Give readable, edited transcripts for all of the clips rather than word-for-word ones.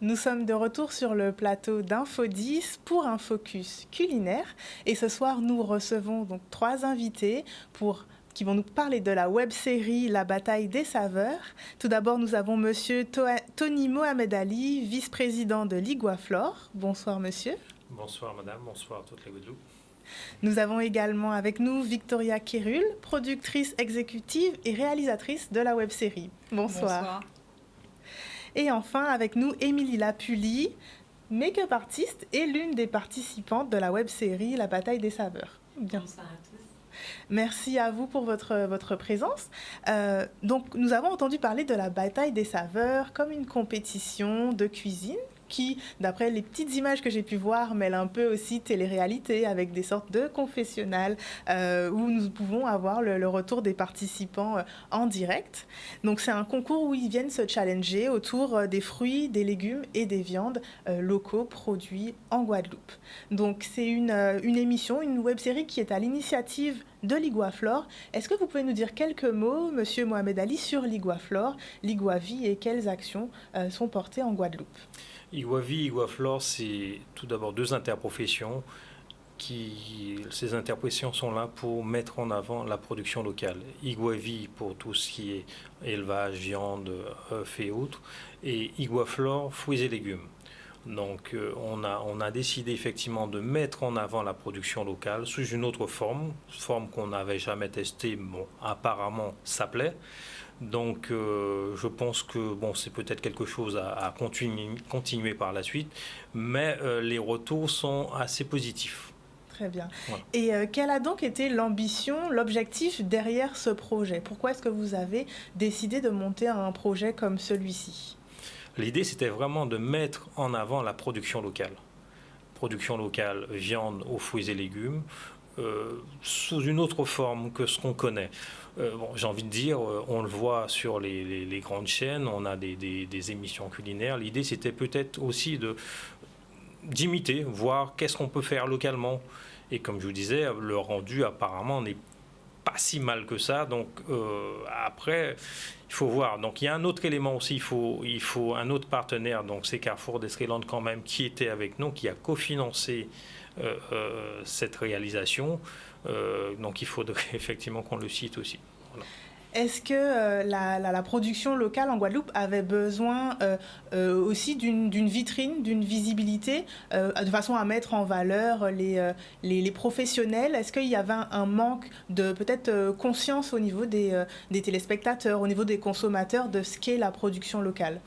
Nous sommes de retour sur le plateau d'Info 10 pour un focus culinaire. Et ce soir, nous recevons donc 3 invités qui vont nous parler de la web-série La bataille des saveurs. Tout d'abord, nous avons monsieur Tony Mohamed Ali, vice-président de Liguaflore. Bonsoir monsieur. Bonsoir madame, bonsoir à toute la Guadeloupe. Nous avons également avec nous Victoria Kérul, productrice exécutive et réalisatrice de la web-série. Bonsoir. Et enfin, avec nous, Émilie Lapully, make-up artiste et l'une des participantes de la web-série La bataille des saveurs. Bonsoir à tous. Merci à vous pour votre présence. Donc, nous avons entendu parler de la bataille des saveurs comme une compétition de cuisine qui, d'après les petites images que j'ai pu voir, mêle un peu aussi télé-réalité avec des sortes de confessionnals où nous pouvons avoir le retour des participants en direct. Donc c'est un concours où ils viennent se challenger autour des fruits, des légumes et des viandes locaux produits en Guadeloupe. Donc c'est une émission, une web-série qui est à l'initiative de Liguaflore. Est-ce que vous pouvez nous dire quelques mots, monsieur Mohamed Ali, sur Liguaflore, Liguavi et quelles actions sont portées en Guadeloupe? Iguavi, Iguaflore, c'est tout d'abord 2 interprofessions. Ces interprofessions sont là pour mettre en avant la production locale. Iguavi pour tout ce qui est élevage, viande, œufs et autres. Et Iguaflore, fruits et légumes. Donc on a décidé effectivement de mettre en avant la production locale sous une autre forme qu'on n'avait jamais testée. Bon, apparemment, ça plaît. Donc je pense que c'est peut-être quelque chose à continuer par la suite, mais les retours sont assez positifs. Très bien. Voilà. Et quelle a donc été l'ambition, l'objectif derrière ce projet? Pourquoi est-ce que vous avez décidé de monter un projet comme celui-ci? L'idée, c'était vraiment de mettre en avant la production locale. Production locale, viande aux fruits et légumes, sous une autre forme que ce qu'on connaît. J'ai envie de dire, on le voit sur les grandes chaînes, on a des émissions culinaires. L'idée, c'était peut-être aussi d'imiter, voir qu'est-ce qu'on peut faire localement. Et comme je vous disais, le rendu apparemment n'est pas si mal que ça. Donc après, il faut voir. Donc il y a un autre élément aussi, il faut un autre partenaire, donc c'est Carrefour d'Estreland quand même, qui était avec nous, qui a cofinancé cette réalisation. Donc il faudrait effectivement qu'on le cite aussi. Voilà. Est-ce que la production locale en Guadeloupe avait besoin aussi d'une vitrine, d'une visibilité, de façon à mettre en valeur les professionnels? Est-ce qu'il y avait un manque de peut-être conscience au niveau des téléspectateurs, au niveau des consommateurs de ce qu'est la production locale?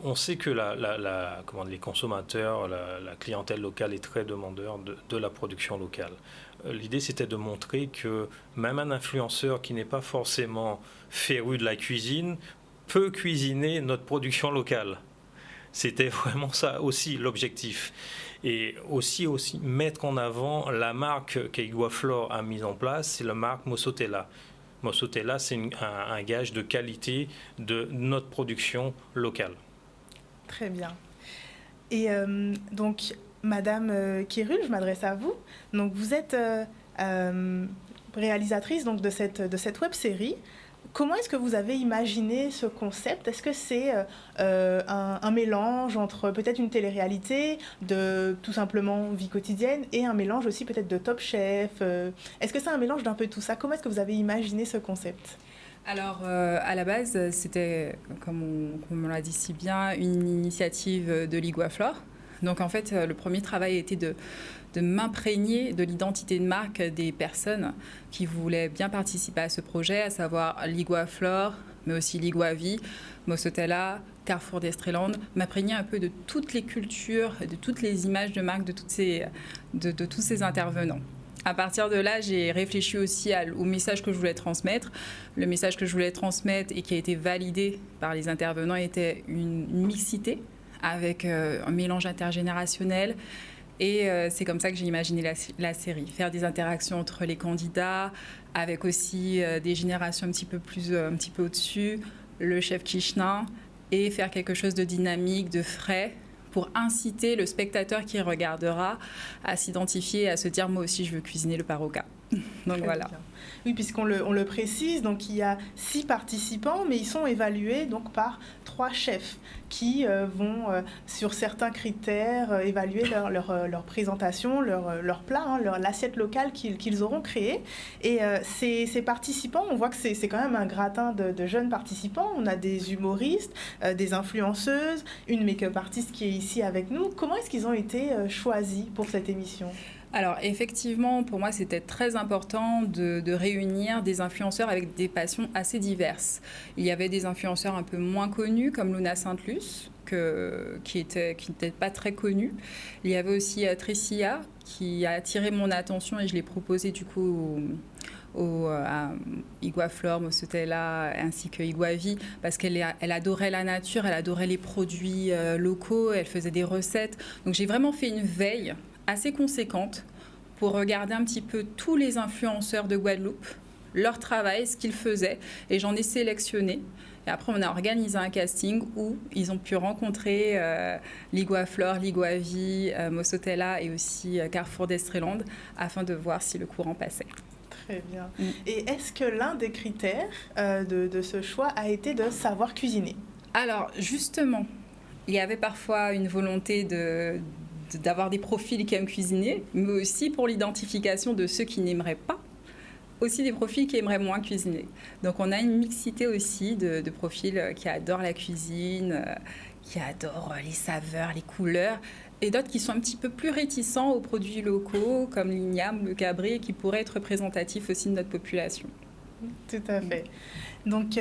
On sait que les consommateurs, la clientèle locale est très demandeur de la production locale. L'idée, c'était de montrer que même un influenceur qui n'est pas forcément féru de la cuisine peut cuisiner notre production locale. C'était vraiment ça aussi l'objectif. Et aussi mettre en avant la marque qu'Iguaflore a mise en place, c'est la marque Mossotella. Mossotella, c'est un gage de qualité de notre production locale. Très bien. Et donc, Madame Kérul, je m'adresse à vous. Donc, vous êtes réalisatrice donc, de cette web-série. Comment est-ce que vous avez imaginé ce concept? Est-ce que c'est un mélange entre peut-être une télé-réalité, de tout simplement vie quotidienne, et un mélange aussi peut-être de Top Chef? Est-ce que c'est un mélange d'un peu tout ça? Comment est-ce que vous avez imaginé ce concept? Alors, à la base, c'était, comme on l'a dit si bien, une initiative de Liguaflore. Donc, en fait, le premier travail était de m'imprégner de l'identité de marque des personnes qui voulaient bien participer à ce projet, à savoir Liguaflore, mais aussi Liguavi, Mossotella, Carrefour d'Estreland, m'imprégner un peu de toutes les cultures, de toutes les images de marque de tous ces intervenants. À partir de là, j'ai réfléchi aussi au message que je voulais transmettre. Le message que je voulais transmettre et qui a été validé par les intervenants était une mixité avec un mélange intergénérationnel. Et c'est comme ça que j'ai imaginé la série. Faire des interactions entre les candidats, avec aussi des générations un petit peu au-dessus, le chef Kishna, et faire quelque chose de dynamique, de frais, pour inciter le spectateur qui regardera à s'identifier, à se dire moi aussi je veux cuisiner le paroka. Donc voilà. Bien. Oui, puisqu'on le précise, donc il y a 6 participants, mais ils sont évalués donc par 3 chefs qui vont, sur certains critères, évaluer leur présentation, leur plat, hein, l'assiette locale qu'ils auront créée. Et ces participants, on voit que c'est quand même un gratin de jeunes participants. On a des humoristes, des influenceuses, une make-up artiste qui est ici avec nous. Comment est-ce qu'ils ont été choisis pour cette émission ? Alors effectivement, pour moi, c'était très important de réunir des influenceurs avec des passions assez diverses. Il y avait des influenceurs un peu moins connus, comme Luna Sainte-Luce, qui n'était pas très connue. Il y avait aussi Tricia, qui a attiré mon attention et je l'ai proposé du coup à Iguaflore, Mosotella, ainsi que Iguavi, parce qu'elle adorait la nature, elle adorait les produits locaux, elle faisait des recettes. Donc j'ai vraiment fait une veille assez conséquente pour regarder un petit peu tous les influenceurs de Guadeloupe, leur travail, ce qu'ils faisaient, et j'en ai sélectionné. Et après, on a organisé un casting où ils ont pu rencontrer l'Iguaflore, l'Iguavi, Mosotella et aussi Carrefour d'Estreland afin de voir si le courant passait. Très bien. Et est-ce que l'un des critères de ce choix a été de savoir cuisiner ? Alors, justement, il y avait parfois une volonté d'avoir des profils qui aiment cuisiner, mais aussi pour l'identification de ceux qui n'aimeraient pas, aussi des profils qui aimeraient moins cuisiner. Donc on a une mixité aussi de profils qui adorent la cuisine, qui adorent les saveurs, les couleurs, et d'autres qui sont un petit peu plus réticents aux produits locaux, comme l'igname, le cabré, qui pourraient être représentatifs aussi de notre population. Tout à fait. Donc,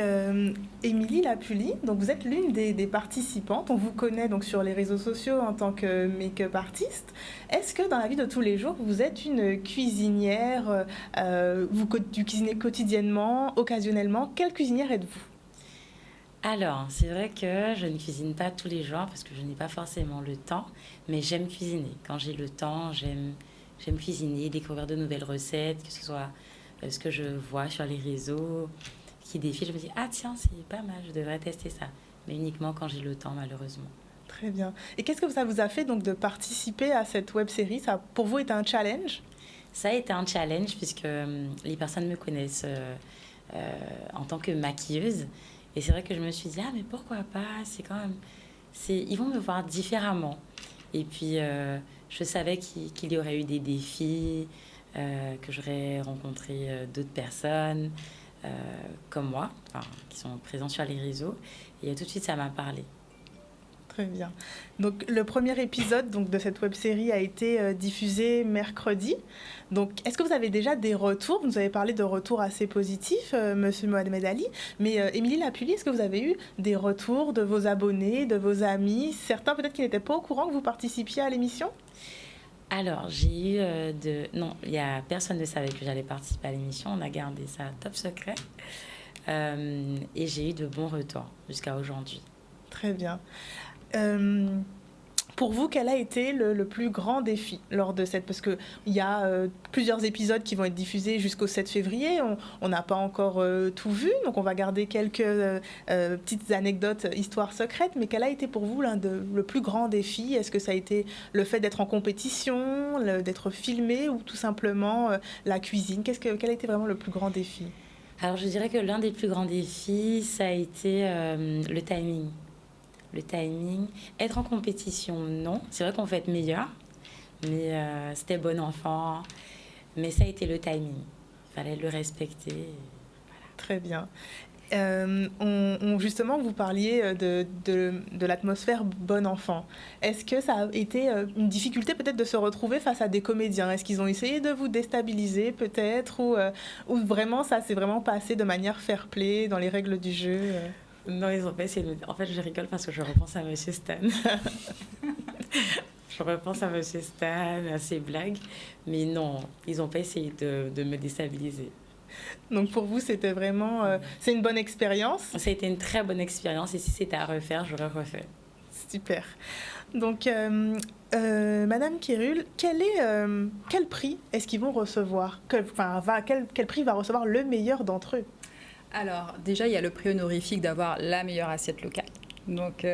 Émilie Lapully, donc vous êtes l'une des participantes. On vous connaît donc sur les réseaux sociaux en tant que make-up artiste. Est-ce que dans la vie de tous les jours, vous êtes une cuisinière, vous cuisinez quotidiennement, occasionnellement? Quelle cuisinière êtes-vous? Alors, c'est vrai que je ne cuisine pas tous les jours parce que je n'ai pas forcément le temps, mais j'aime cuisiner. Quand j'ai le temps, j'aime cuisiner, découvrir de nouvelles recettes, que ce soit ce que je vois sur les réseaux qui défilent. Je me dis, ah tiens, c'est pas mal, je devrais tester ça. Mais uniquement quand j'ai le temps, malheureusement. Très bien. Et qu'est-ce que ça vous a fait donc de participer à cette web-série? Ça, pour vous, était un challenge? Ça a été un challenge puisque les personnes me connaissent en tant que maquilleuse. Et c'est vrai que je me suis dit, ah mais pourquoi pas? C'est quand même... Ils vont me voir différemment. Et puis, je savais qu'il y aurait eu des défis, que j'aurais rencontré d'autres personnes comme moi, qui sont présentes sur les réseaux. Et tout de suite, ça m'a parlé. Très bien. Donc, le premier épisode de cette web-série a été diffusé mercredi. Donc, est-ce que vous avez déjà des retours? Vous nous avez parlé de retours assez positifs, Monsieur Mohamed Ali. Mais Émilie Lapully, est-ce que vous avez eu des retours de vos abonnés, de vos amis, certains peut-être qui n'étaient pas au courant que vous participiez à l'émission? Alors, j'ai eu Non, il y a personne ne savait que j'allais participer à l'émission. On a gardé ça top secret. Et j'ai eu de bons retours jusqu'à aujourd'hui. Très bien. Pour vous, quel a été le plus grand défi lors de cette... Parce qu'il y a plusieurs épisodes qui vont être diffusés jusqu'au 7 février. On n'a pas encore tout vu, donc on va garder quelques petites anecdotes, histoires secrètes. Mais quel a été pour vous le plus grand défi? Est-ce que ça a été le fait d'être en compétition, d'être filmé ou tout simplement la cuisine? Quel a été vraiment le plus grand défi? Alors, je dirais que l'un des plus grands défis, ça a été le timing. Le timing. Être en compétition, non. C'est vrai qu'on veut être meilleur, mais c'était bon enfant. Mais ça a été le timing. Il fallait le respecter. Voilà. Très bien. Justement, vous parliez de l'atmosphère bon enfant. Est-ce que ça a été une difficulté peut-être de se retrouver face à des comédiens? Est-ce qu'ils ont essayé de vous déstabiliser peut-être ou vraiment ça s'est vraiment passé de manière fair-play dans les règles du jeu? Non, ils ont pas essayé de... En fait, je rigole parce que je repense à Monsieur Stan. Je repense à Monsieur Stan, à ses blagues. Mais non, ils n'ont pas essayé de me déstabiliser. Donc pour vous, c'était vraiment... c'est une bonne expérience? Ça a été une très bonne expérience. Et si c'était à refaire, j'aurais refait. Super. Donc, Madame Kérul, quel prix est-ce qu'ils vont recevoir? Quel prix va recevoir le meilleur d'entre eux? Alors, déjà, il y a le prix honorifique d'avoir la meilleure assiette locale. Donc,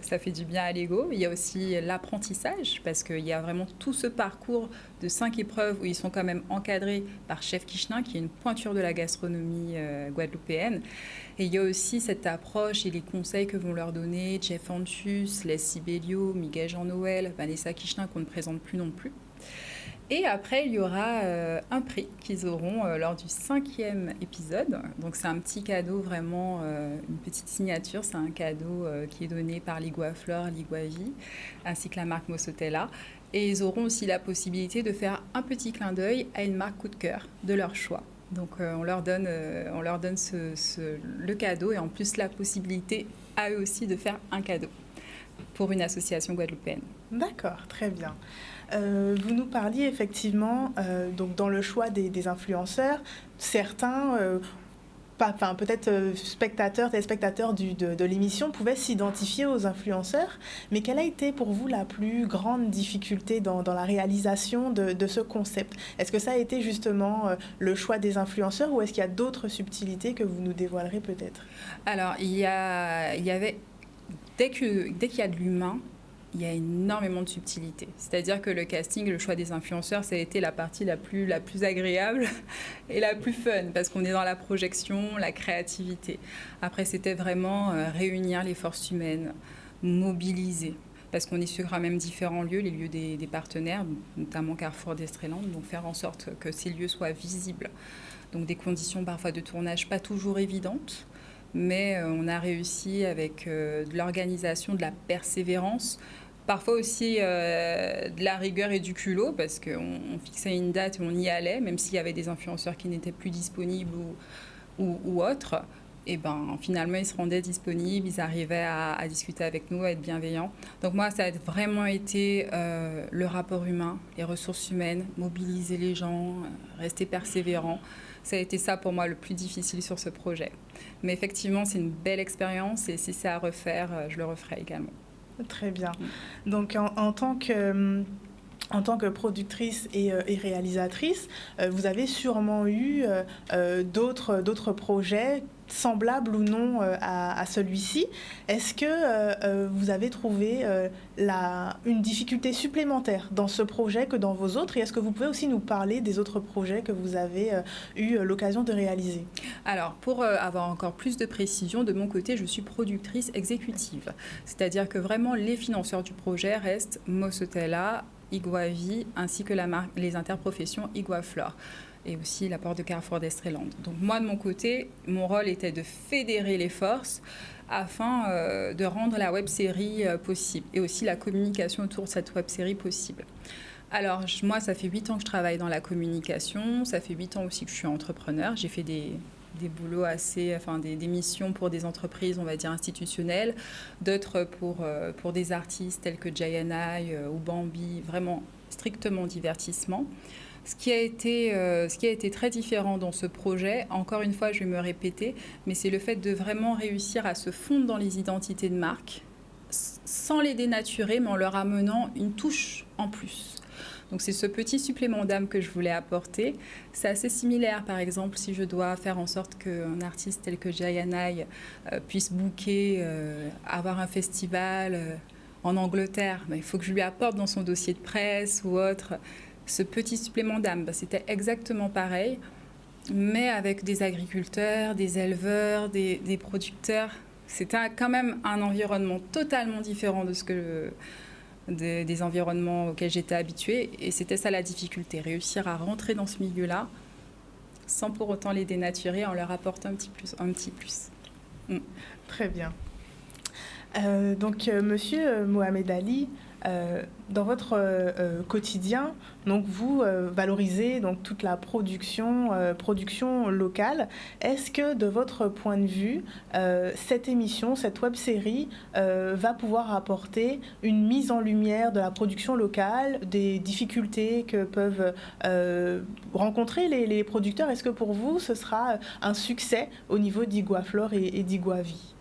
ça fait du bien à l'ego. Il y a aussi l'apprentissage, parce qu'il y a vraiment tout ce parcours de 5 épreuves où ils sont quand même encadrés par Chef Kichenin, qui est une pointure de la gastronomie guadeloupéenne. Et il y a aussi cette approche et les conseils que vont leur donner Jeff Antus, Les Sibelio, Miguel Jean-Noël, Vanessa Kichenin, qu'on ne présente plus non plus. Et après, il y aura un prix qu'ils auront lors du 5e épisode. Donc, c'est un petit cadeau, vraiment, une petite signature. C'est un cadeau qui est donné par Liguaflore, Liguavi, ainsi que la marque Mossotella. Et ils auront aussi la possibilité de faire un petit clin d'œil à une marque coup de cœur de leur choix. Donc, on leur donne le cadeau et en plus la possibilité à eux aussi de faire un cadeau pour une association guadeloupéenne. D'accord, très bien. Vous nous parliez effectivement, donc dans le choix des influenceurs, certains, peut-être spectateurs, téléspectateurs de l'émission pouvaient s'identifier aux influenceurs, mais quelle a été pour vous la plus grande difficulté dans la réalisation de ce concept? Est-ce que ça a été justement le choix des influenceurs ou est-ce qu'il y a d'autres subtilités que vous nous dévoilerez peut-être? Alors, il y avait, dès qu'il y a de l'humain, il y a énormément de subtilité. C'est-à-dire que le casting, le choix des influenceurs, ça a été la partie la plus agréable et la plus fun, parce qu'on est dans la projection, la créativité. Après, c'était vraiment réunir les forces humaines, mobiliser, parce qu'on est sur quand même différents lieux, les lieux des partenaires, notamment Carrefour d'Estréland, donc faire en sorte que ces lieux soient visibles. Donc des conditions parfois de tournage pas toujours évidentes, mais on a réussi avec de l'organisation, de la persévérance, parfois aussi de la rigueur et du culot, parce qu'on fixait une date et on y allait, même s'il y avait des influenceurs qui n'étaient plus disponibles ou autres. Et ben, finalement, ils se rendaient disponibles, ils arrivaient à discuter avec nous, à être bienveillants. Donc moi, ça a vraiment été le rapport humain, les ressources humaines, mobiliser les gens, rester persévérant. Ça a été ça pour moi le plus difficile sur ce projet. Mais effectivement, c'est une belle expérience et si c'est à refaire, je le referai également. Très bien. Donc en tant que productrice et réalisatrice, vous avez sûrement eu d'autres projets semblables ou non à celui-ci. Est-ce que vous avez trouvé une difficulté supplémentaire dans ce projet que dans vos autres? Et est-ce que vous pouvez aussi nous parler des autres projets que vous avez eu l'occasion de réaliser? Alors, pour avoir encore plus de précision, de mon côté, je suis productrice exécutive. C'est-à-dire que vraiment, les financeurs du projet restent Mossotella, Iguavi, ainsi que les interprofessions Iguaflore et aussi l'apport de Carrefour d'Estréland. Donc moi, de mon côté, mon rôle était de fédérer les forces afin de rendre la web-série possible et aussi la communication autour de cette web-série possible. Alors moi, ça fait 8 ans que je travaille dans la communication, ça fait 8 ans aussi que je suis entrepreneur. J'ai fait des boulots des missions pour des entreprises, on va dire, institutionnelles, d'autres pour des artistes tels que Jayanai ou Bambi, vraiment strictement divertissement. Ce qui a été très différent dans ce projet, encore une fois, je vais me répéter, mais c'est le fait de vraiment réussir à se fondre dans les identités de marque, sans les dénaturer, mais en leur amenant une touche en plus. Donc c'est ce petit supplément d'âme que je voulais apporter. C'est assez similaire, par exemple, si je dois faire en sorte qu'un artiste tel que Jayanai puisse booker, avoir un festival en Angleterre, il faut que je lui apporte dans son dossier de presse ou autre ce petit supplément d'âme. C'était exactement pareil, mais avec des agriculteurs, des éleveurs, des producteurs. C'était quand même un environnement totalement différent des environnements auxquels j'étais habituée. Et c'était ça la difficulté, réussir à rentrer dans ce milieu-là sans pour autant les dénaturer, en leur apportant un petit plus. Très bien. Donc, monsieur Mohamed Ali, dans votre quotidien, donc vous valorisez donc toute la production locale. Est-ce que de votre point de vue, cette émission, cette web-série va pouvoir apporter une mise en lumière de la production locale, des difficultés que peuvent rencontrer les producteurs? Est-ce que pour vous, ce sera un succès au niveau d'Iguaflore et d'Iguavi?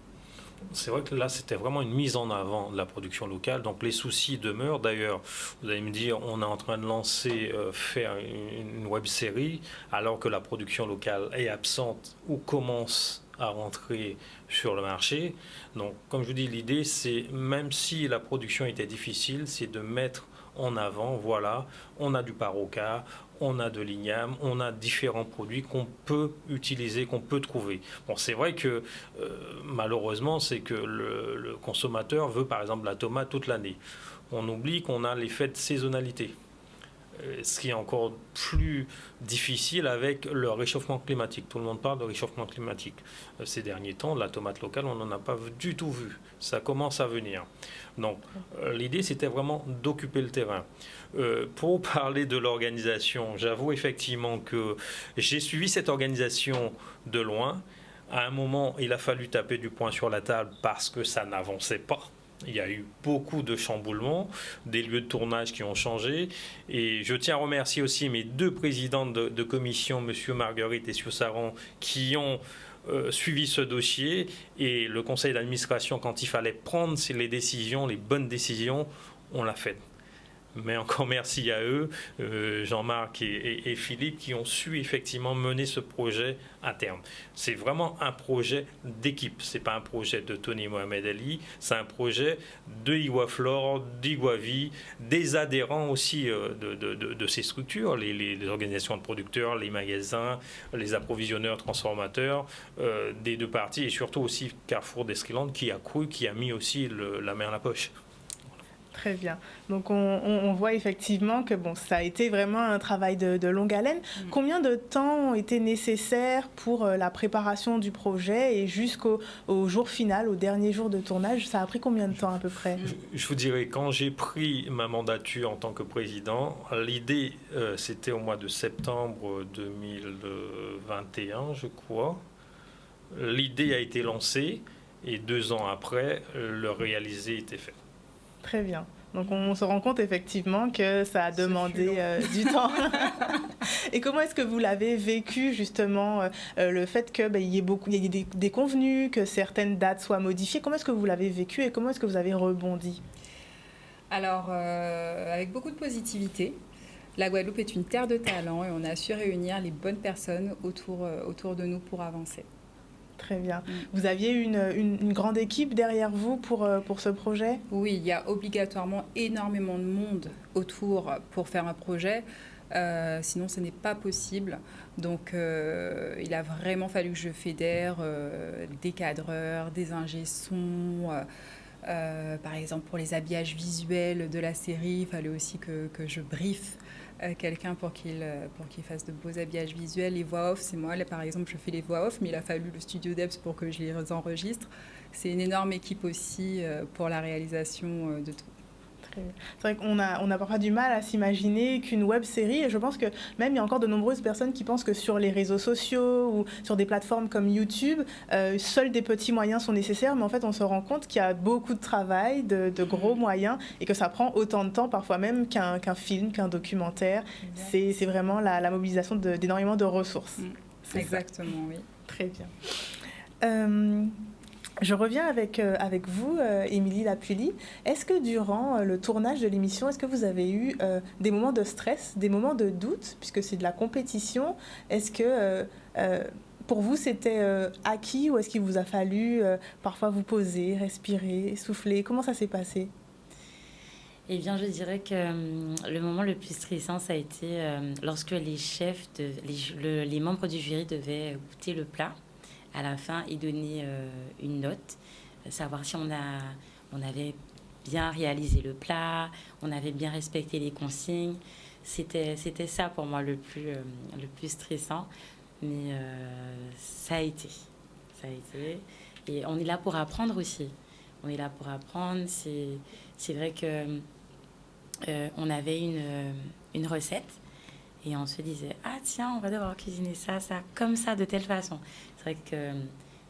C'est vrai que là, c'était vraiment une mise en avant de la production locale. Donc les soucis demeurent. D'ailleurs, vous allez me dire, on est en train de faire une web-série, alors que la production locale est absente ou commence à rentrer sur le marché. Donc, comme je vous dis, l'idée, c'est, même si la production était difficile, c'est de mettre en avant, voilà, on a du Paroka, on a de l'igname, on a différents produits qu'on peut utiliser, qu'on peut trouver. Bon, c'est vrai que malheureusement, c'est que le consommateur veut par exemple la tomate toute l'année. On oublie qu'on a l'effet de saisonnalité, ce qui est encore plus difficile avec le réchauffement climatique. Tout le monde parle de réchauffement climatique. Ces derniers temps, la tomate locale, on n'en a pas du tout vu. Ça commence à venir. Donc, l'idée, c'était vraiment d'occuper le terrain. Pour parler de l'organisation, j'avoue effectivement que j'ai suivi cette organisation de loin. À un moment, il a fallu taper du poing sur la table parce que ça n'avançait pas. Il y a eu beaucoup de chamboulements, des lieux de tournage qui ont changé. Et je tiens à remercier aussi mes deux présidents de commission, M. Marguerite et M. Saran, qui ont suivi ce dossier. Et le conseil d'administration, quand il fallait prendre les décisions, les bonnes décisions, on l'a fait. Mais encore merci à eux, Jean-Marc et Philippe, qui ont su effectivement mener ce projet à terme. C'est vraiment un projet d'équipe. Ce n'est pas un projet de Tony Mohamed Ali, c'est un projet de Iguaflore, d'Iguavi, des adhérents aussi de ces structures, les organisations de producteurs, les magasins, les approvisionneurs, transformateurs, des deux parties, et surtout aussi Carrefour d'Esquiland qui a cru, qui a mis aussi la main à la poche. Très bien. Donc, on voit effectivement que ça a été vraiment un travail de longue haleine. Combien de temps ont été nécessaires pour la préparation du projet et jusqu'au jour final, au dernier jour de tournage? Ça a pris combien de temps à peu près? Je vous dirais, quand j'ai pris ma mandature en tant que président, l'idée, c'était au mois de septembre 2021, je crois. L'idée a été lancée et 2 ans après, le réalisé était fait. Très bien. Donc, on se rend compte effectivement que ça a demandé du temps. Et comment est-ce que vous l'avez vécu, justement, le fait qu'il y ait des déconvenus, que certaines dates soient modifiées? Comment est-ce que vous l'avez vécu et comment est-ce que vous avez rebondi? Alors, avec beaucoup de positivité. La Guadeloupe est une terre de talent et on a su réunir les bonnes personnes autour de nous pour avancer. Très bien. Vous aviez une grande équipe derrière vous pour ce projet? Oui, il y a obligatoirement énormément de monde autour pour faire un projet. Sinon, ce n'est pas possible. Donc, il a vraiment fallu que je fédère des cadreurs, des ingé-sons. Par exemple, pour les habillages visuels de la série, il fallait aussi que je briefe quelqu'un pour qu'il fasse de beaux habillages visuels. Les voix off, c'est moi. Là, par exemple, je fais les voix off, mais il a fallu le studio Debs pour que je les enregistre. C'est une énorme équipe aussi pour la réalisation de tout. C'est vrai qu'on a parfois du mal à s'imaginer qu'une web série, et je pense que même il y a encore de nombreuses personnes qui pensent que sur les réseaux sociaux ou sur des plateformes comme YouTube, seuls des petits moyens sont nécessaires, mais en fait on se rend compte qu'il y a beaucoup de travail, de gros moyens, et que ça prend autant de temps parfois même qu'un film, qu'un documentaire. C'est vraiment la mobilisation d'énormément de ressources. Exactement, oui. Très bien. Je reviens avec vous, Émilie Lapulie. Est-ce que durant le tournage de l'émission, est-ce que vous avez eu des moments de stress, des moments de doute, puisque c'est de la compétition? Est-ce que pour vous c'était acquis ou est-ce qu'il vous a fallu parfois vous poser, respirer, souffler? Comment ça s'est passé? Eh bien, je dirais que le moment le plus stressant, ça a été lorsque les chefs, les membres du jury devaient goûter le plat. À la fin, ils donnaient une note, savoir si on avait bien réalisé le plat, on avait bien respecté les consignes. C'était ça pour moi le plus stressant, mais ça a été. Et on est là pour apprendre aussi. On est là pour apprendre. C'est vrai que on avait une recette. Et on se disait, ah tiens, on va devoir cuisiner ça, comme ça, de telle façon. C'est vrai que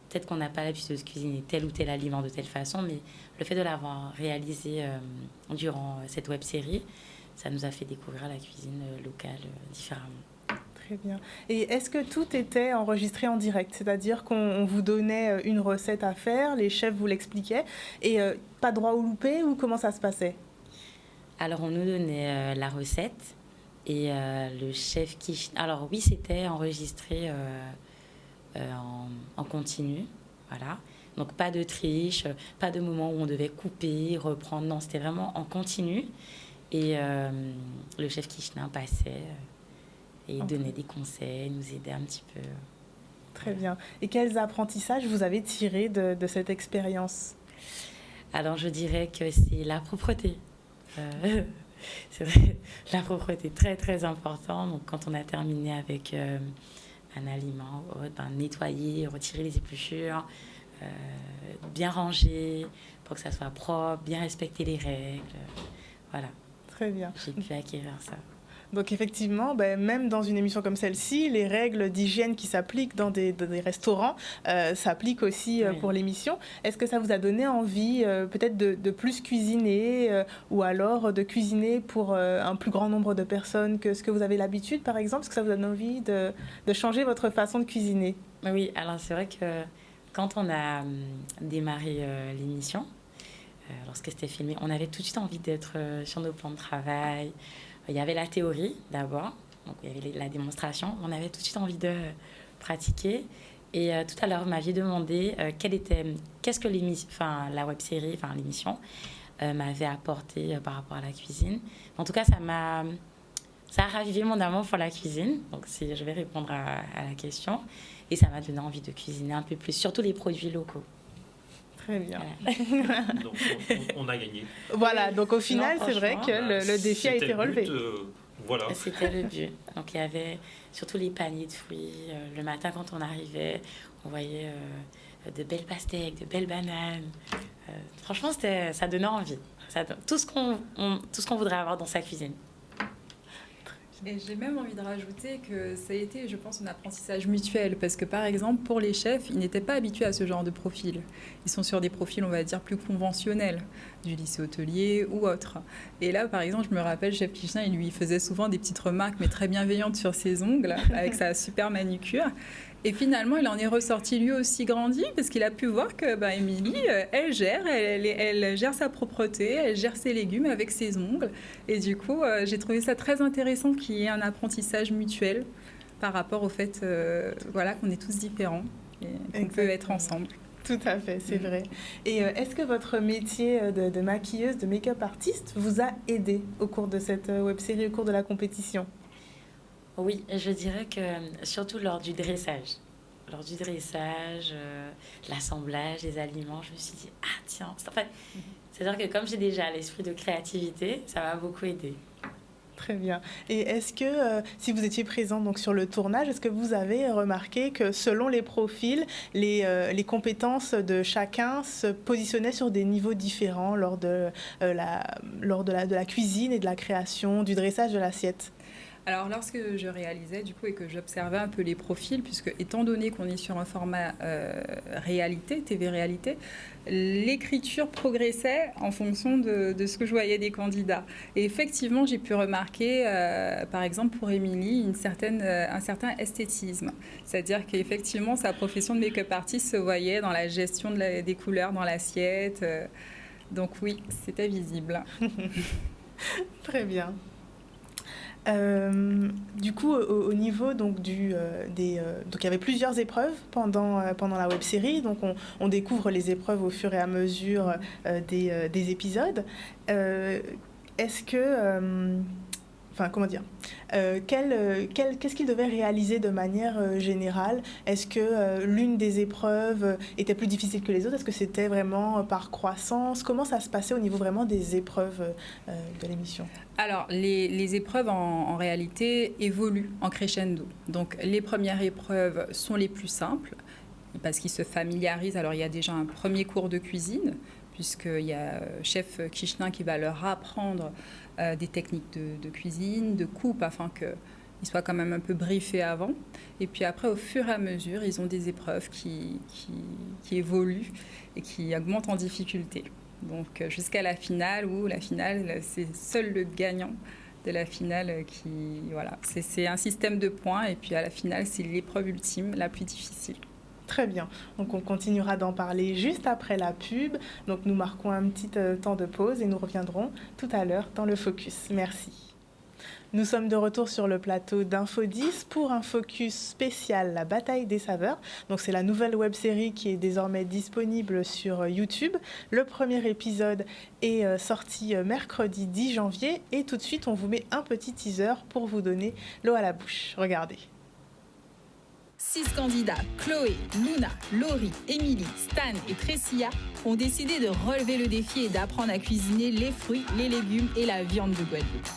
peut-être qu'on n'a pas l'habitude de cuisiner tel ou tel aliment de telle façon, mais le fait de l'avoir réalisé durant cette web-série, ça nous a fait découvrir la cuisine locale différemment. Très bien. Et est-ce que tout était enregistré en direct? C'est-à-dire qu'on vous donnait une recette à faire, les chefs vous l'expliquaient, et pas droit au loupé, ou comment ça se passait? Alors, on nous donnait la recette. Et le chef qui... Alors oui, c'était enregistré en continu. Voilà. Donc, pas de triche, pas de moment où on devait couper, reprendre. Non, c'était vraiment en continu. Et le chef Kichelin passait et donnait des conseils, nous aidait un petit peu. Très bien. Et quels apprentissages vous avez tirés de cette expérience? Alors, je dirais que c'est la propreté. C'est vrai, la propreté, très, très important. Donc, quand on a terminé avec un aliment, nettoyer, retirer les épluchures, bien ranger pour que ça soit propre, bien respecter les règles. Voilà. Très bien. J'ai pu acquérir ça. Donc effectivement, même dans une émission comme celle-ci, les règles d'hygiène qui s'appliquent dans des restaurants s'appliquent aussi pour l'émission. Est-ce que ça vous a donné envie peut-être de plus cuisiner ou alors de cuisiner pour un plus grand nombre de personnes que ce que vous avez l'habitude, par exemple? Est-ce que ça vous donne envie de changer votre façon de cuisiner? Oui, alors c'est vrai que quand on a démarré l'émission, lorsque c'était filmé, on avait tout de suite envie d'être sur nos plans de travail. Il y avait la théorie d'abord, donc il y avait la démonstration. On avait tout de suite envie de pratiquer. Et tout à l'heure, vous m'aviez demandé qu'est-ce que la web-série, l'émission m'avait apporté par rapport à la cuisine. En tout cas, ça a ravivé mon amour pour la cuisine. Donc, je vais répondre à la question. Et ça m'a donné envie de cuisiner un peu plus, surtout les produits locaux. Très bien. Voilà. Donc, on a gagné. Voilà, donc au final, c'est vrai que le défi a été relevé. Voilà. C'était le but. Donc, il y avait surtout les paniers de fruits. Le matin, quand on arrivait, on voyait de belles pastèques, de belles bananes. Franchement, ça donnait envie. Tout ce qu'on voudrait avoir dans sa cuisine. Et j'ai même envie de rajouter que ça a été, je pense, un apprentissage mutuel. Parce que, par exemple, pour les chefs, ils n'étaient pas habitués à ce genre de profil. Ils sont sur des profils, on va dire, plus conventionnels, du lycée hôtelier ou autre. Et là, par exemple, je me rappelle, chef Kichelin, il lui faisait souvent des petites remarques, mais très bienveillantes sur ses ongles, avec sa super manucure. Et finalement, il en est ressorti lui aussi grandi, parce qu'il a pu voir que Émilie, elle gère sa propreté, elle gère ses légumes avec ses ongles. Et du coup, j'ai trouvé ça très intéressant qu'il y ait un apprentissage mutuel par rapport au fait qu'on est tous différents et qu'on peut être ensemble. Tout à fait, c'est vrai. Et est-ce que votre métier de maquilleuse, de make-up artiste vous a aidé au cours de cette web-série, au cours de la compétition? Oui, je dirais que surtout lors du dressage. Lors du dressage, l'assemblage des aliments, je me suis dit, ah tiens, c'est-à-dire que comme j'ai déjà l'esprit de créativité, ça m'a beaucoup aidé. Très bien. Et est-ce que, si vous étiez présent donc, sur le tournage, est-ce que vous avez remarqué que selon les profils, les compétences de chacun se positionnaient sur des niveaux différents lors de la cuisine et de la création, du dressage de l'assiette? Alors, lorsque je réalisais, du coup, et que j'observais un peu les profils, puisque étant donné qu'on est sur un format réalité, TV-réalité, l'écriture progressait en fonction de ce que je voyais des candidats. Et effectivement, j'ai pu remarquer, par exemple, pour Émilie, un certain esthétisme. C'est-à-dire qu'effectivement, sa profession de make-up artiste se voyait dans la gestion des couleurs dans l'assiette. Donc oui, c'était visible. Très bien. Du coup, au niveau donc donc il y avait plusieurs épreuves pendant la web-série. Donc on découvre les épreuves au fur et à mesure des épisodes. Est-ce que qu'est-ce qu'il devait réaliser de manière générale? Est-ce que l'une des épreuves était plus difficile que les autres? Est-ce que c'était vraiment par croissance? Comment ça se passait au niveau vraiment des épreuves de l'émission? Alors, les épreuves en réalité évoluent en crescendo. Donc, les premières épreuves sont les plus simples parce qu'ils se familiarisent. Alors, il y a déjà un premier cours de cuisine puisqu'il y a chef Kichelin qui va leur apprendre des techniques de cuisine, de coupe, afin qu'ils soient quand même un peu briefés avant. Et puis après, au fur et à mesure, ils ont des épreuves qui évoluent et qui augmentent en difficulté. Donc jusqu'à la finale, où la finale, c'est seul le gagnant de la finale qui... Voilà, c'est un système de points. Et puis à la finale, c'est l'épreuve ultime, la plus difficile. Très bien. Donc, on continuera d'en parler juste après la pub. Donc, nous marquons un petit temps de pause et nous reviendrons tout à l'heure dans le Focus. Merci. Nous sommes de retour sur le plateau d'Info 10 pour un focus spécial, la bataille des saveurs. Donc c'est la nouvelle web-série qui est désormais disponible sur YouTube. Le premier épisode est sorti mercredi 10 janvier et tout de suite on vous met un petit teaser pour vous donner l'eau à la bouche. Regardez. 6 candidats, Chloé, Luna, Laurie, Émilie, Stan et Tressia, ont décidé de relever le défi et d'apprendre à cuisiner les fruits, les légumes et la viande de Guadeloupe.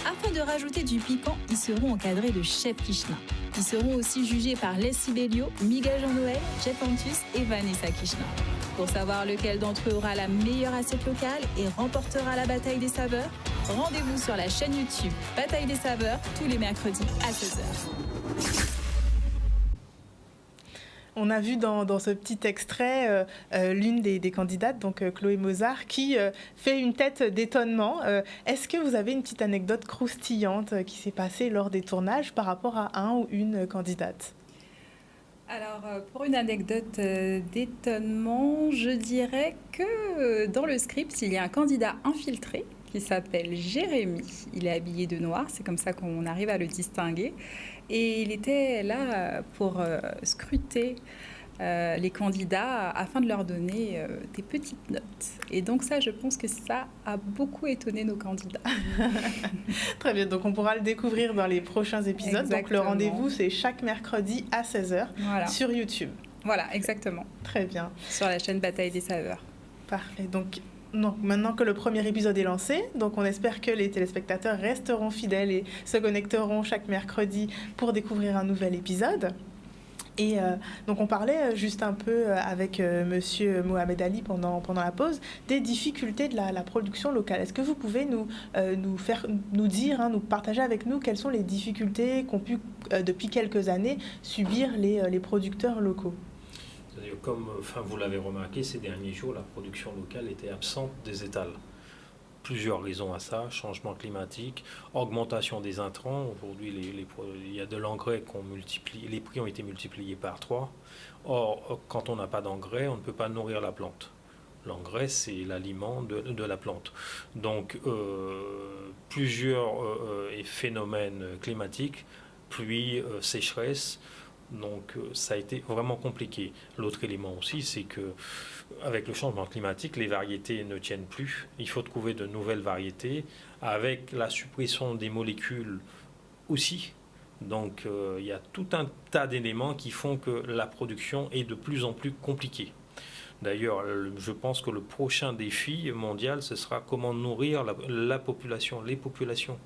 Afin de rajouter du piquant, ils seront encadrés de chefs Kishna. Ils seront aussi jugés par Leslie Belliot, Miguel Jean-Noël, Jeff Antus et Vanessa Kishna. Pour savoir lequel d'entre eux aura la meilleure assiette locale et remportera la bataille des saveurs, rendez-vous sur la chaîne YouTube Bataille des saveurs tous les mercredis à 16h. On a vu dans ce petit extrait l'une des candidates, donc Chloé Mozart, qui fait une tête d'étonnement. Est-ce que vous avez une petite anecdote croustillante qui s'est passée lors des tournages par rapport à un ou une candidate ? Alors, pour une anecdote d'étonnement, je dirais que dans le script, il y a un candidat infiltré qui s'appelle Jérémy. Il est habillé de noir, c'est comme ça qu'on arrive à le distinguer. Et il était là pour scruter les candidats afin de leur donner des petites notes. Et donc ça, je pense que ça a beaucoup étonné nos candidats. Très bien, donc on pourra le découvrir dans les prochains épisodes. Exactement. Donc le rendez-vous, c'est chaque mercredi à 16h sur YouTube. Voilà, exactement. Très bien. Sur la chaîne Bataille des saveurs. Parfait. Donc maintenant que le premier épisode est lancé, donc on espère que les téléspectateurs resteront fidèles et se connecteront chaque mercredi pour découvrir un nouvel épisode. Et donc on parlait juste un peu avec Monsieur Mohamed Ali pendant la pause des difficultés de la production locale. Est-ce que vous pouvez nous partager avec nous quelles sont les difficultés qu'ont pu depuis quelques années subir les producteurs locaux ? Comme vous l'avez remarqué, ces derniers jours, la production locale était absente des étals. Plusieurs raisons à ça, changement climatique, augmentation des intrants. Aujourd'hui, il y a de l'engrais les prix ont été multipliés par 3. Or, quand on n'a pas d'engrais, on ne peut pas nourrir la plante. L'engrais, c'est l'aliment de la plante. Donc, plusieurs phénomènes climatiques, pluie, sécheresse. Donc ça a été vraiment compliqué. L'autre élément aussi, c'est que avec le changement climatique, les variétés ne tiennent plus. Il faut trouver de nouvelles variétés avec la suppression des molécules aussi. Donc il y a tout un tas d'éléments qui font que la production est de plus en plus compliquée. D'ailleurs, je pense que le prochain défi mondial, ce sera comment nourrir la population, les populations.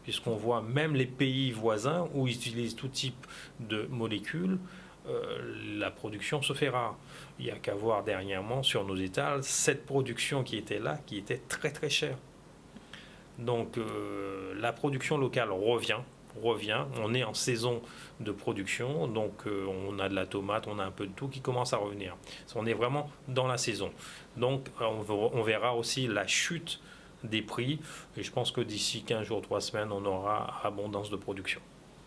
Puisqu'on voit même les pays voisins où ils utilisent tout type de molécules, la production se fait rare. Il n'y a qu'à voir dernièrement sur nos étals cette production qui était là, qui était très très chère. Donc la production locale revient. On est en saison de production, donc on a de la tomate, on a un peu de tout qui commence à revenir. On est vraiment dans la saison. Donc on verra aussi la chute des prix, et je pense que d'ici 15 jours, 3 semaines, on aura abondance de production.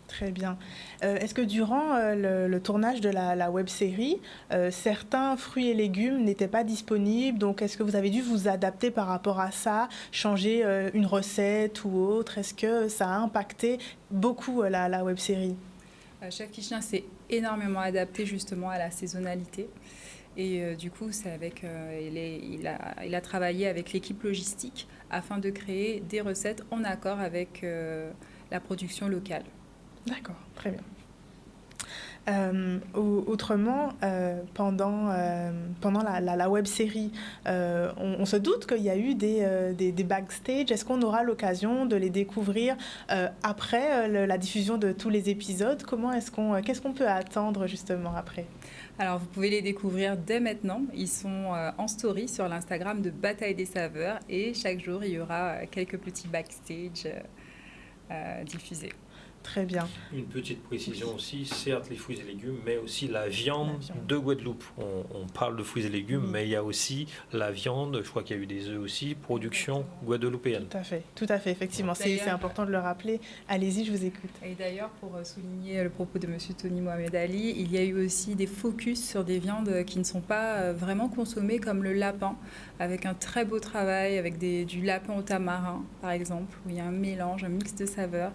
Très bien. Est-ce que durant le tournage de la web-série, certains fruits et légumes n'étaient pas disponibles? Donc, est-ce que vous avez dû vous adapter par rapport à ça, changer une recette ou autre? Est-ce que ça a impacté beaucoup la web-série? Chef Kishna s'est énormément adapté justement à la saisonnalité. Et du coup, il a travaillé avec l'équipe logistique afin de créer des recettes en accord avec la production locale. D'accord, très bien. Autrement, pendant la web-série, on se doute qu'il y a eu des backstage. Est-ce qu'on aura l'occasion de les découvrir après la diffusion de tous les épisodes? Qu'est-ce qu'on peut attendre justement après? Alors, vous pouvez les découvrir dès maintenant. Ils sont en story sur l'Instagram de Bataille des saveurs et chaque jour, il y aura quelques petits backstage diffusés. Très bien. Une petite précision aussi, certes les fruits et légumes, mais aussi la viande de Guadeloupe. On parle de fruits et légumes, mais il y a aussi la viande, je crois qu'il y a eu des œufs aussi, production guadeloupéenne. Tout à fait, effectivement. C'est important de le rappeler. Allez-y, je vous écoute. Et d'ailleurs, pour souligner le propos de M. Tony Mohamed Ali, il y a eu aussi des focus sur des viandes qui ne sont pas vraiment consommées, comme le lapin, avec un très beau travail, avec du lapin au tamarin, par exemple, où il y a un mélange, un mix de saveurs.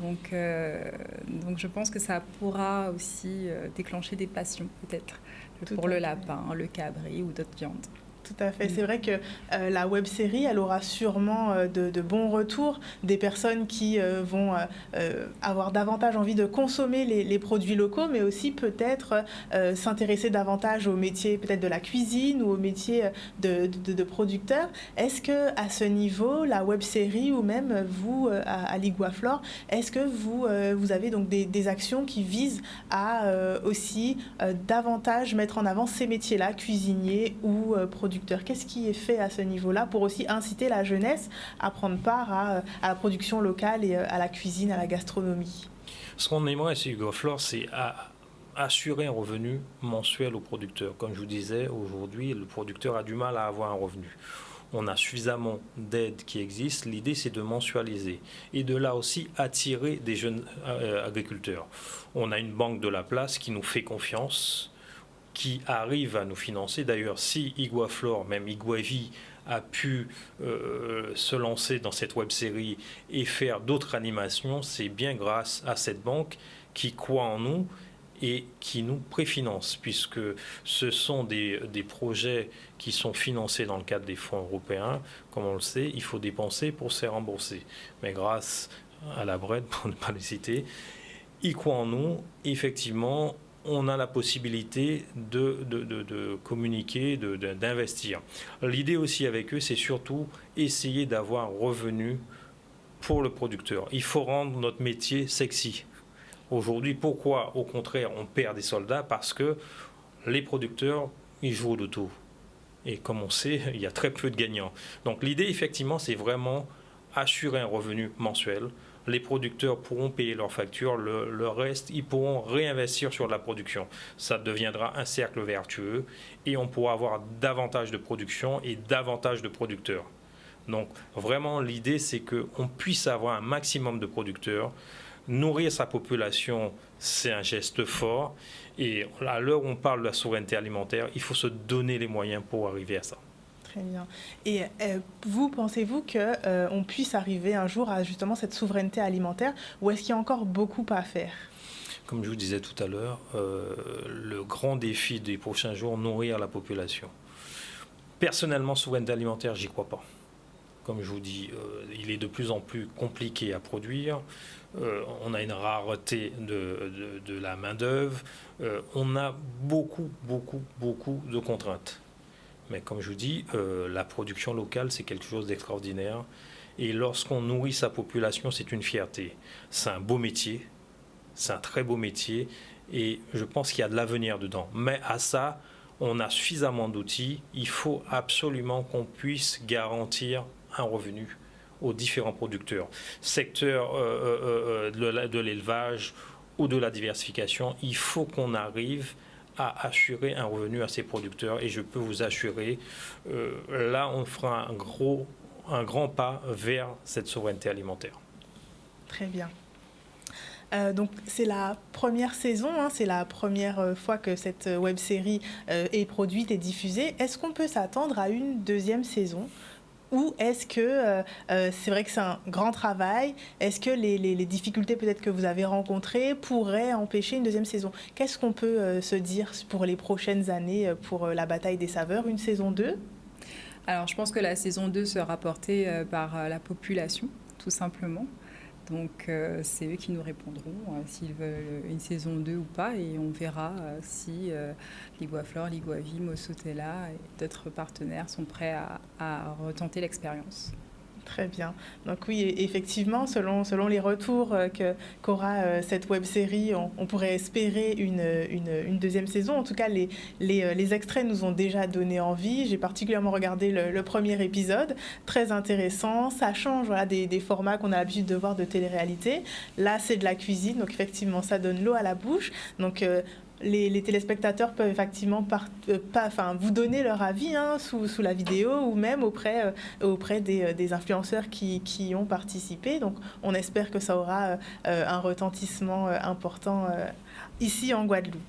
Donc je pense que ça pourra aussi déclencher des passions, peut-être, pour le lapin, le cabri ou d'autres viandes. Tout à fait. C'est vrai que la web-série, elle aura sûrement de bons retours, des personnes qui vont avoir davantage envie de consommer les produits locaux, mais aussi peut-être s'intéresser davantage au métier peut-être de la cuisine ou au métier de producteur. Est-ce qu'à ce niveau, la web-série ou même vous, à l'Iguaflore, est-ce que vous avez donc des actions qui visent à aussi davantage mettre en avant ces métiers-là, cuisiniers ou producteurs? Qu'est-ce qui est fait à ce niveau-là pour aussi inciter la jeunesse à prendre part à la production locale et à la cuisine, à la gastronomie? Ce qu'on aimerait chez Iguaflore, c'est assurer un revenu mensuel aux producteurs. Comme je vous disais, aujourd'hui, le producteur a du mal à avoir un revenu. On a suffisamment d'aides qui existent. L'idée, c'est de mensualiser et de là aussi attirer des jeunes agriculteurs. On a une banque de la place qui nous fait confiance, qui arrive à nous financer. D'ailleurs, si Iguaflore, même Iguavi, a pu se lancer dans cette web-série et faire d'autres animations, c'est bien grâce à cette banque qui croit en nous et qui nous préfinance, puisque ce sont des projets qui sont financés dans le cadre des fonds européens. Comme on le sait, il faut dépenser pour se rembourser. Mais grâce à la BRED, pour ne pas les citer, ils croient en nous. Effectivement, on a la possibilité de communiquer, d'investir. L'idée aussi avec eux, c'est surtout essayer d'avoir un revenu pour le producteur. Il faut rendre notre métier sexy. Aujourd'hui, pourquoi, au contraire, on perd des soldats? Parce que les producteurs, ils jouent au loto. Et comme on sait, il y a très peu de gagnants. Donc l'idée, effectivement, c'est vraiment assurer un revenu mensuel. Les producteurs pourront payer leurs factures, le reste, ils pourront réinvestir sur la production. Ça deviendra un cercle vertueux et on pourra avoir davantage de production et davantage de producteurs. Donc vraiment, l'idée, c'est qu'on puisse avoir un maximum de producteurs. Nourrir sa population, c'est un geste fort. Et à l'heure où on parle de la souveraineté alimentaire, il faut se donner les moyens pour arriver à ça. Très bien. Et pensez-vous qu'on puisse arriver un jour à justement cette souveraineté alimentaire, ou est-ce qu'il y a encore beaucoup à faire? Comme je vous disais tout à l'heure, le grand défi des prochains jours, nourrir la population. Personnellement, souveraineté alimentaire, j'y crois pas. Comme je vous dis, il est de plus en plus compliqué à produire. On a une rareté de la main-d'œuvre. On a beaucoup de contraintes. Mais comme je vous dis, la production locale, c'est quelque chose d'extraordinaire. Et lorsqu'on nourrit sa population, c'est une fierté. C'est un beau métier, c'est un très beau métier. Et je pense qu'il y a de l'avenir dedans. Mais à ça, on a suffisamment d'outils. Il faut absolument qu'on puisse garantir un revenu aux différents producteurs. Secteur de l'élevage ou de la diversification, il faut qu'on arrive à assurer un revenu à ces producteurs. Et je peux vous assurer, là, on fera un grand pas vers cette souveraineté alimentaire. Très bien. Donc c'est la première saison, c'est la première fois que cette web-série est produite et diffusée. Est-ce qu'on peut s'attendre à une deuxième saison ? Ou est-ce que, c'est vrai que c'est un grand travail, est-ce que les difficultés peut-être que vous avez rencontrées pourraient empêcher une deuxième saison? Qu'est-ce qu'on peut se dire pour les prochaines années pour la bataille des saveurs, une saison 2? Alors je pense que la saison 2 sera portée par la population, tout simplement. Donc c'est eux qui nous répondront s'ils veulent une saison 2 ou pas, et on verra si l'Iguaflore, l'Iguavi, Mosotella et d'autres partenaires sont prêts à retenter l'expérience. Très bien. Donc oui, effectivement, selon les retours qu'aura cette web-série, on pourrait espérer une deuxième saison. En tout cas, les extraits nous ont déjà donné envie. J'ai particulièrement regardé le premier épisode, très intéressant. Ça change des formats qu'on a l'habitude de voir de télé-réalité. Là, c'est de la cuisine, donc effectivement, ça donne l'eau à la bouche. Donc les téléspectateurs peuvent effectivement vous donner leur avis sous la vidéo ou même auprès des influenceurs qui y ont participé. Donc on espère que ça aura un retentissement important ici en Guadeloupe.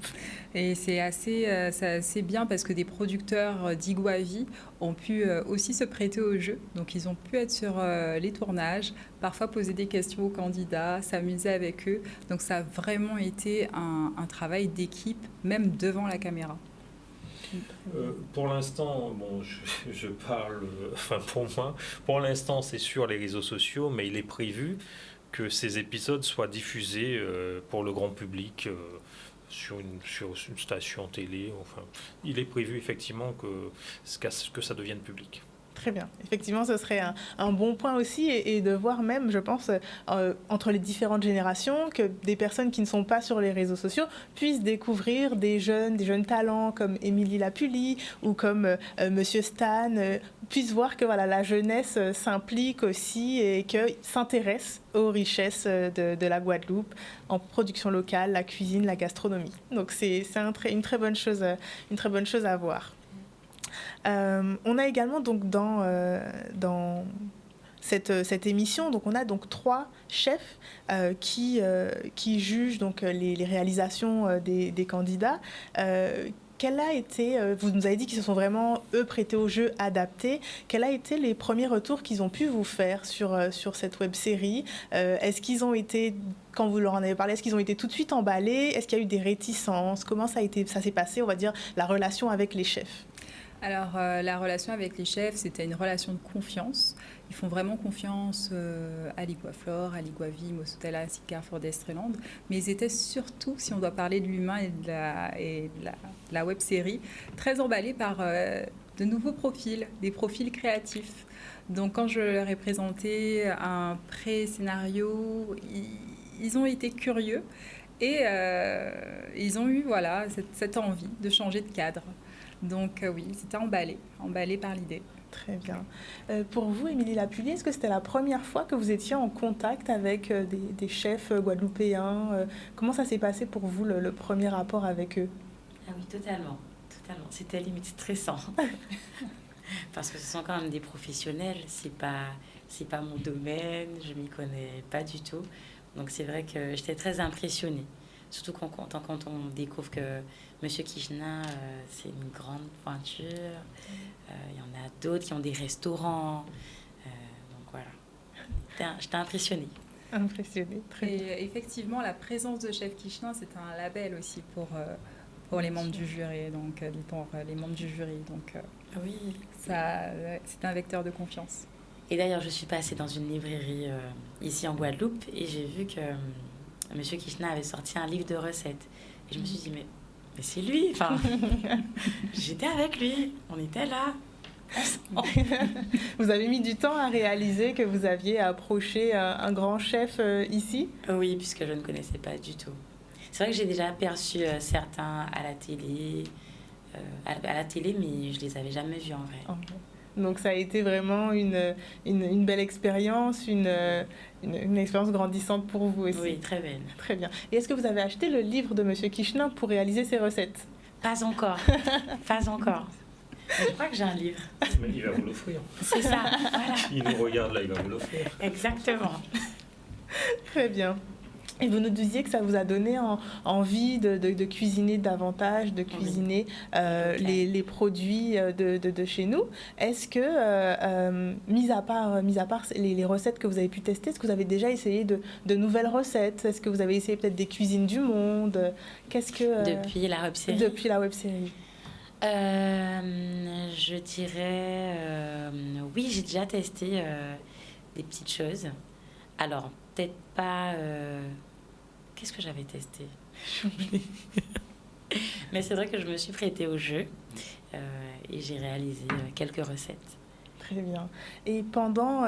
Et c'est assez bien parce que des producteurs d'Iguavi ont pu aussi se prêter au jeu. Donc ils ont pu être sur les tournages, parfois poser des questions aux candidats, s'amuser avec eux. Donc ça a vraiment été un travail d'équipe, même devant la caméra. Pour l'instant, je parle, pour moi, pour l'instant c'est sur les réseaux sociaux, mais il est prévu que ces épisodes soient diffusés pour le grand public sur une station télé. Enfin, il est prévu effectivement que ça devienne public. Très bien. Effectivement, ce serait un bon point aussi et de voir même, je pense, entre les différentes générations, que des personnes qui ne sont pas sur les réseaux sociaux puissent découvrir des jeunes talents comme Émilie Lapully ou comme Monsieur Stan, puissent voir que la jeunesse s'implique aussi et que s'intéresse aux richesses de la Guadeloupe en production locale, la cuisine, la gastronomie. Donc c'est une très bonne chose à voir. On a également donc dans cette émission, donc on a donc 3 chefs qui jugent donc les réalisations des candidats. Quel a été, vous nous avez dit qu'ils se sont vraiment, eux, prêtés au jeu, adaptés. Quels ont été les premiers retours qu'ils ont pu vous faire sur cette web-série? Est-ce qu'ils ont été, quand vous leur en avez parlé, est-ce qu'ils ont été tout de suite emballés? Est-ce qu'il y a eu des réticences? Comment ça s'est passé, on va dire, la relation avec les chefs? Alors, la relation avec les chefs, c'était une relation de confiance. Ils font vraiment confiance à l'Iguaflore, à l'Iguavi, Mosotela, ainsi qu'à Carrefour d'Estreland. Mais ils étaient surtout, si on doit parler de l'humain et de la web-série, très emballés par de nouveaux profils, des profils créatifs. Donc, quand je leur ai présenté un pré-scénario, ils ont été curieux et ils ont eu cette envie de changer de cadre. Donc oui, c'était emballé par l'idée. Très bien. Pour vous, Émilie Lapully, est-ce que c'était la première fois que vous étiez en contact avec des chefs guadeloupéens? Comment ça s'est passé pour vous, le premier rapport avec eux? Ah oui, totalement. C'était limite stressant. Parce que ce sont quand même des professionnels. C'est pas mon domaine, je m'y connais pas du tout. Donc c'est vrai que j'étais très impressionnée. Surtout quand on découvre que Monsieur Kishna, c'est une grande pointure. Il y en a d'autres qui ont des restaurants. Donc voilà. J'étais impressionnée. Impressionnée, très bien. Et effectivement, la présence de Chef Kishna, c'est un label aussi pour les membres du jury. Donc, pour les membres du jury. Donc, oui. C'est un vecteur de confiance. Et d'ailleurs, je suis passée dans une librairie ici en Guadeloupe et j'ai vu que Monsieur Kishna avait sorti un livre de recettes. Et je me suis dit, mais c'est lui. Enfin, j'étais avec lui. On était là. Vous avez mis du temps à réaliser que vous aviez approché un grand chef ici? Oui, puisque je ne connaissais pas du tout. C'est vrai que j'ai déjà aperçu certains à la télé, mais je les avais jamais vus en vrai. Okay. Donc ça a été vraiment une belle expérience, une expérience grandissante pour vous aussi. Oui, très belle. Très bien. Et est-ce que vous avez acheté le livre de Monsieur Kishna pour réaliser ses recettes? Pas encore. Pas encore. Je crois que j'ai un livre. Mais il va vous l'offrir. C'est ça, voilà. Il nous regarde là, il va vous l'offrir. Exactement. Très bien. Et vous nous disiez que ça vous a donné envie de cuisiner davantage, de cuisiner les produits de chez nous. Est-ce que, mis à part les recettes que vous avez pu tester, est-ce que vous avez déjà essayé de nouvelles recettes? Est-ce que vous avez essayé peut-être des cuisines du monde? Depuis la web-série? Depuis la web-série. Je dirais... oui, j'ai déjà testé des petites choses. Alors, peut-être pas... Qu'est-ce que j'avais testé? Mais c'est vrai que je me suis prêtée au jeu et j'ai réalisé quelques recettes. Très bien. Et pendant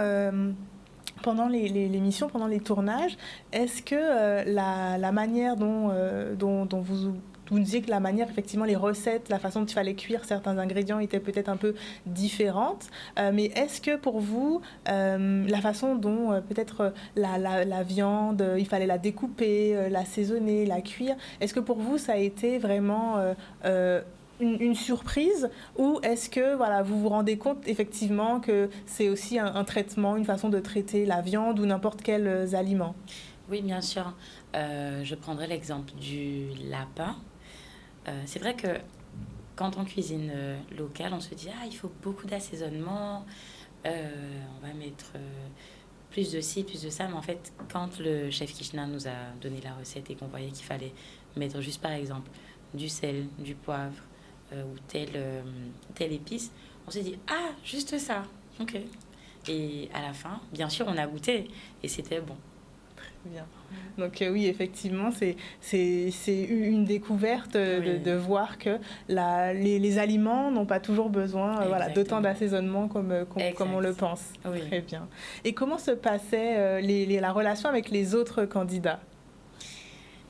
l'émission, pendant les tournages, est-ce que la manière dont vous nous disiez que la manière, effectivement, les recettes, la façon dont il fallait cuire certains ingrédients était peut-être un peu différente. Mais est-ce que pour vous, la façon dont peut-être la viande, il fallait la découper, l'assaisonner, la cuire, est-ce que pour vous, ça a été vraiment une surprise, ou est-ce que voilà, vous vous rendez compte effectivement que c'est aussi un traitement, une façon de traiter la viande ou n'importe quels aliments? Oui, bien sûr. Je prendrai l'exemple du lapin. C'est vrai que quand on cuisine local, on se dit il faut beaucoup d'assaisonnement, on va mettre plus de ci, plus de ça. Mais en fait, quand le chef Kishna nous a donné la recette et qu'on voyait qu'il fallait mettre juste par exemple du sel, du poivre ou telle épice, on s'est dit juste ça, ok. Et à la fin, bien sûr, on a goûté et c'était bon. Bien. Donc oui, effectivement, c'est une découverte de voir que les aliments n'ont pas toujours besoin d'autant d'assaisonnement comme on le pense. Oui. Très bien. Et comment se passait la relation avec les autres candidats?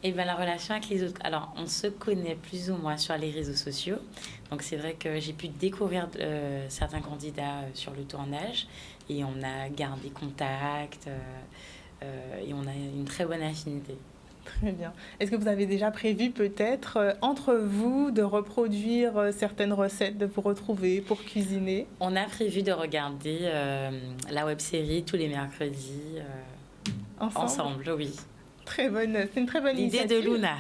Eh bien, la relation avec les autres... Alors, on se connaît plus ou moins sur les réseaux sociaux. Donc, c'est vrai que j'ai pu découvrir certains candidats sur le tournage. Et on a gardé contact... et on a une très bonne affinité. Très bien. Est-ce que vous avez déjà prévu peut-être entre vous de reproduire certaines recettes, de vous retrouver pour cuisiner? On a prévu de regarder la web-série tous les mercredis ensemble, oui. C'est une très bonne L'idée initiative. de Luna.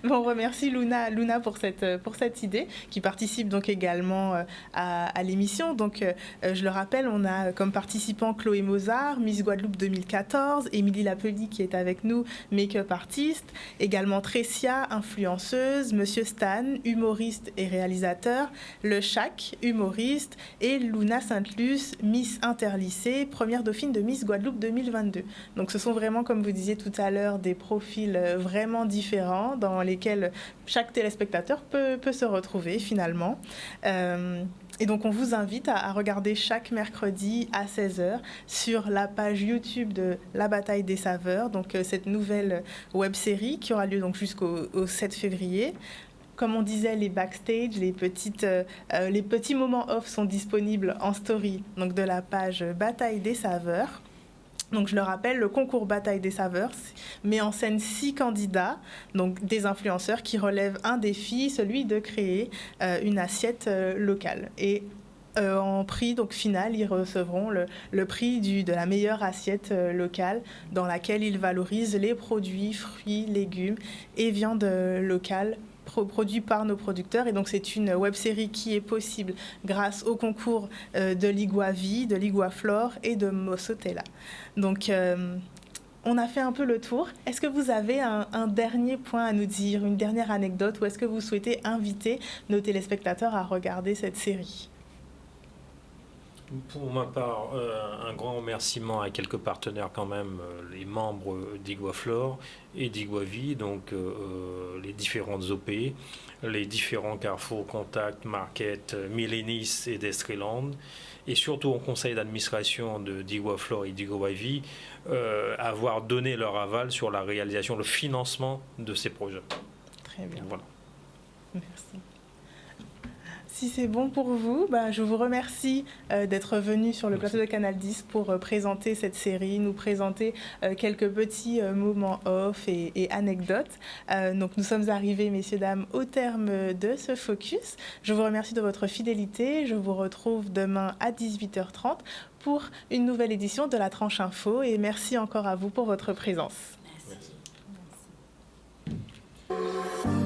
Bon, on remercie Luna pour cette idée, qui participe donc également à l'émission. Donc, je le rappelle, on a comme participants Chloé Mozart, Miss Guadeloupe 2014, Émilie Lapely qui est avec nous, make-up artiste, également Tressia, influenceuse, Monsieur Stan, humoriste et réalisateur, Le Chac, humoriste, et Luna Sainte-Luce, Miss Interlycée, première dauphine de Miss Guadeloupe 2022. Donc, ce sont vraiment, comme vous disiez tout à l'heure, des profils vraiment différents dans lesquels chaque téléspectateur peut se retrouver finalement. Et donc on vous invite à regarder chaque mercredi à 16h sur la page YouTube de La Bataille des Saveurs, donc cette nouvelle web-série qui aura lieu donc jusqu'au 7 février. Comme on disait, les backstage, les petits moments off sont disponibles en story donc de la page Bataille des Saveurs. Donc, je le rappelle, le concours Bataille des Saveurs met en scène 6 candidats, donc des influenceurs qui relèvent un défi, celui de créer une assiette locale. Et en prix donc, final, ils recevront le prix de la meilleure assiette locale dans laquelle ils valorisent les produits, fruits, légumes et viandes locales produits par nos producteurs. Et donc, c'est une web-série qui est possible grâce au concours de Liguavi, de Liguaflore et de Mossotella. Donc, on a fait un peu le tour. Est-ce que vous avez un dernier point à nous dire, une dernière anecdote, ou est-ce que vous souhaitez inviter nos téléspectateurs à regarder cette série ? Pour ma part, un grand remerciement à quelques partenaires quand même, les membres d'Iguaflore et d'Iguavi, donc les différentes OP, les différents Carrefour, Contact, Market, Millénis et Destreland, et surtout au conseil d'administration d'Iguaflore et d'Iguavi, avoir donné leur aval sur la réalisation, le financement de ces projets. Très bien. Voilà. Merci. Si c'est bon pour vous, je vous remercie d'être venu sur le plateau de Canal 10 pour présenter cette série, nous présenter quelques petits moments off et anecdotes. Donc nous sommes arrivés, messieurs, dames, au terme de ce focus. Je vous remercie de votre fidélité. Je vous retrouve demain à 18h30 pour une nouvelle édition de La Tranche Info. Et merci encore à vous pour votre présence. Merci.